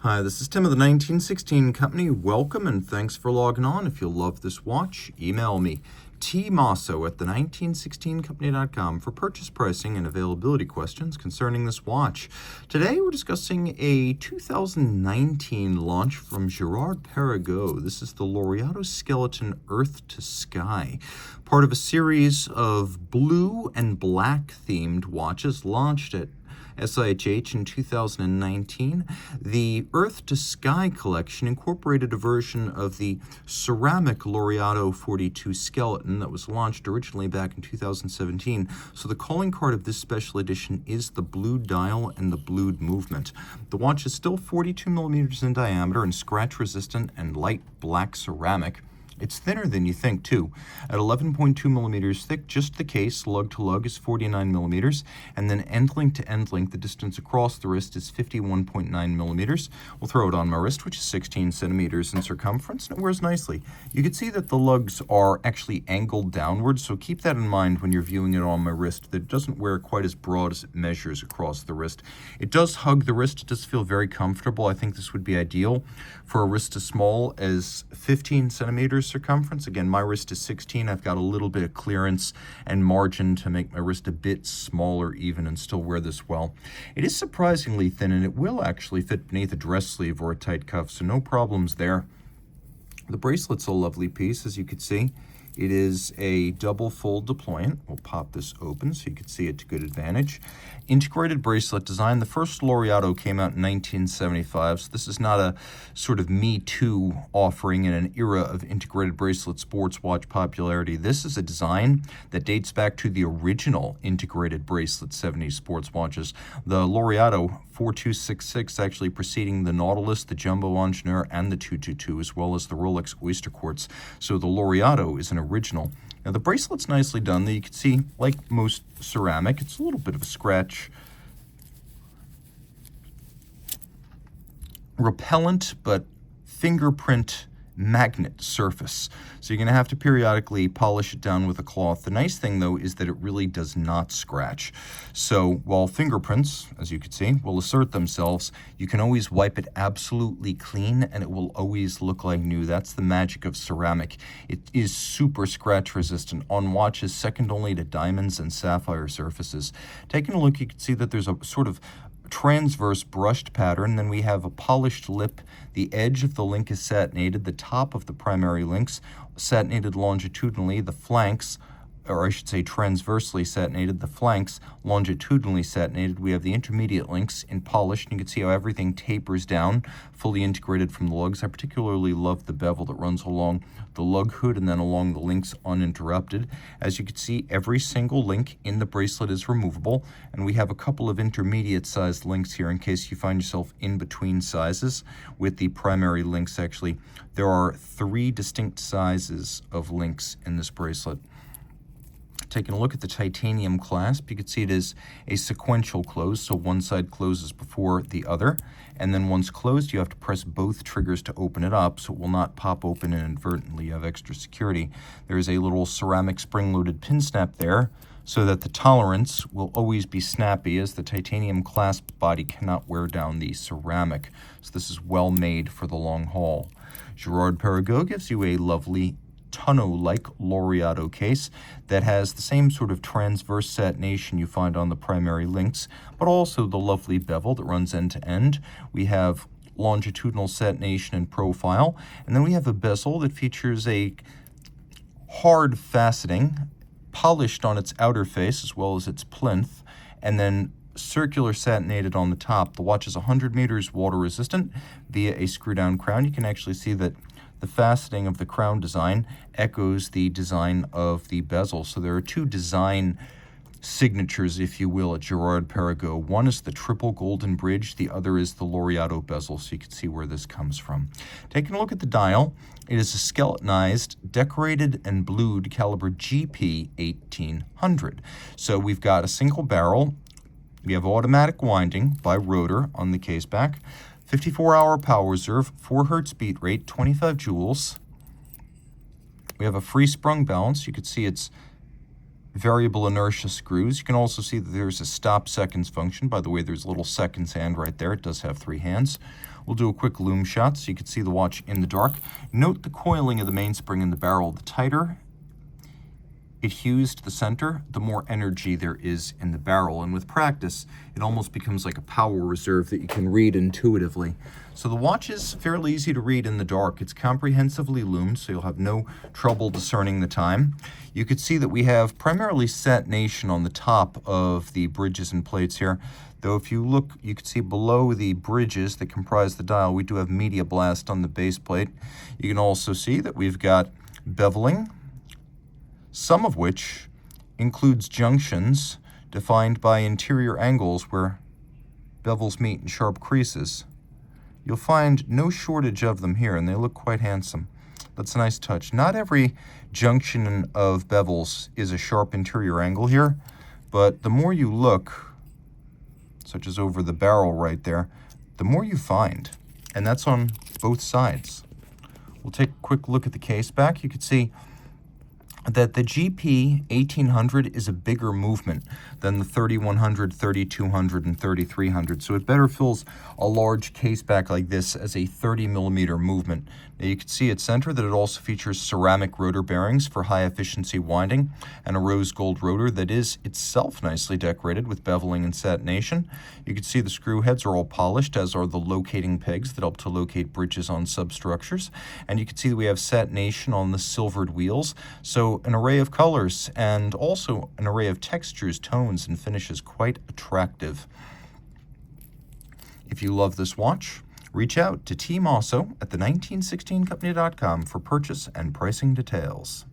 Hi, this is Tim of the 1916 Company. Welcome and thanks for logging on. If you love this watch, email me, Team Mosso at the1916company.com for purchase pricing and availability questions concerning this watch. Today we're discussing a 2019 launch from Girard Perregaux. This is the Laureato Skeleton Earth to Sky, part of a series of blue and black themed watches launched at SIHH in 2019. The Earth to Sky collection incorporated a version of the ceramic Laureato 42 skeleton that was launched originally back in 2017. So the calling card of this special edition is the blue dial and the blued movement. The watch is still 42 millimeters in diameter and scratch resistant and light black ceramic. It's thinner than you think, too. At 11.2 millimeters thick, just the case, lug-to-lug, is 49 millimeters, and then end-link to end-link, the distance across the wrist is 51.9 millimeters. We'll throw it on my wrist, which is 16 centimeters in circumference, and it wears nicely. You can see that the lugs are actually angled downwards, so keep that in mind when you're viewing it on my wrist, that it doesn't wear quite as broad as it measures across the wrist. It does hug the wrist. It does feel very comfortable. I think this would be ideal for a wrist as small as 15 centimeters circumference. Again, my wrist is 16. I've got a little bit of clearance and margin to make my wrist a bit smaller even and still wear this well. It is surprisingly thin, and it will actually fit beneath a dress sleeve or a tight cuff, so no problems there. The bracelet's a lovely piece, as you can see. It is a double fold deployant. We'll pop this open so you can see it to good advantage. Integrated bracelet design. The first Laureato came out in 1975, so this is not a sort of Me Too offering in an era of integrated bracelet sports watch popularity. This is a design that dates back to the original integrated bracelet 70s sports watches. The Laureato 4266 actually preceding the Nautilus, the Jumbo Ingenieur, and the 222, as well as the Rolex Oyster Quartz. So the Laureato is an original. Now the bracelet's nicely done. You can see, like most ceramic, it's a little bit of a scratch repellent, but fingerprint magnet surface. So you're going to have to periodically polish it down with a cloth. The nice thing, though, is that it really does not scratch. So while fingerprints, as you can see, will assert themselves, you can always wipe it absolutely clean and it will always look like new. That's the magic of ceramic. It is super scratch resistant on watches second only to diamonds and sapphire surfaces. Taking a look, you can see that there's a sort of transverse brushed pattern. Then we have a polished lip. The edge of the link is satinated. The top of the primary links satinated longitudinally. The flanks, or I should say transversely satinated, the flanks longitudinally satinated. We have the intermediate links in polished, and you can see how everything tapers down, fully integrated from the lugs. I particularly love the bevel that runs along the lug hood and then along the links uninterrupted. As you can see, every single link in the bracelet is removable, and we have a couple of intermediate sized links here in case you find yourself in between sizes with the primary links. Actually, there are 3 distinct sizes of links in this bracelet. Taking a look at the titanium clasp, you can see it is a sequential close, so one side closes before the other, and then once closed, you have to press both triggers to open it up, so it will not pop open inadvertently. You have extra security. There is a little ceramic spring-loaded pin snap there, so that the tolerance will always be snappy, as the titanium clasp body cannot wear down the ceramic. So this is well made for the long haul. Girard Perregaux gives you a lovely tonneau-like Laureato case that has the same sort of transverse satination you find on the primary links, but also the lovely bevel that runs end to end. We have longitudinal satination and profile, and then we have a bezel that features a hard faceting, polished on its outer face as well as its plinth, and then circular satinated on the top. The watch is 100 meters water resistant via a screw-down crown. You can actually see that the faceting of the crown design echoes the design of the bezel. So there are 2 design signatures, if you will, at Girard Perregaux. One is the triple golden bridge, the other is the Laureato bezel, so you can see where this comes from. Taking a look at the dial, it is a skeletonized, decorated, and blued caliber GP 1800. So we've got a single barrel. We have automatic winding by rotor on the case back. 54-hour power reserve, 4 hertz beat rate, 25 joules. We have a free sprung balance. You can see it's variable inertia screws. You can also see that there's a stop seconds function. By the way, there's a little seconds hand right there. It does have 3 hands. We'll do a quick loom shot so you can see the watch in the dark. Note the coiling of the mainspring in the barrel. The tighter it hews to the center, the more energy there is in the barrel. And with practice, it almost becomes like a power reserve that you can read intuitively. So the watch is fairly easy to read in the dark. It's comprehensively loomed, so you'll have no trouble discerning the time. You could see that we have primarily sat nation on the top of the bridges and plates here. Though if you look, you can see below the bridges that comprise the dial, we do have media blast on the base plate. You can also see that we've got beveling, some of which includes junctions defined by interior angles where bevels meet in sharp creases. You'll find no shortage of them here, and they look quite handsome. That's a nice touch. Not every junction of bevels is a sharp interior angle here, but the more you look, such as over the barrel right there, the more you find, and that's on both sides. We'll take a quick look at the case back. You can see that the GP 1800 is a bigger movement than the 3100, 3200, and 3300. So it better fills a large case back like this as a 30 millimeter movement. Now you can see at center that it also features ceramic rotor bearings for high efficiency winding and a rose gold rotor that is itself nicely decorated with beveling and satination. You can see the screw heads are all polished, as are the locating pegs that help to locate bridges on substructures. And you can see that we have satination on the silvered wheels. So an array of colors and also an array of textures, tones, and finishes, quite attractive. If you love this watch, reach out to Team Mosso at the 1916company.com for purchase and pricing details.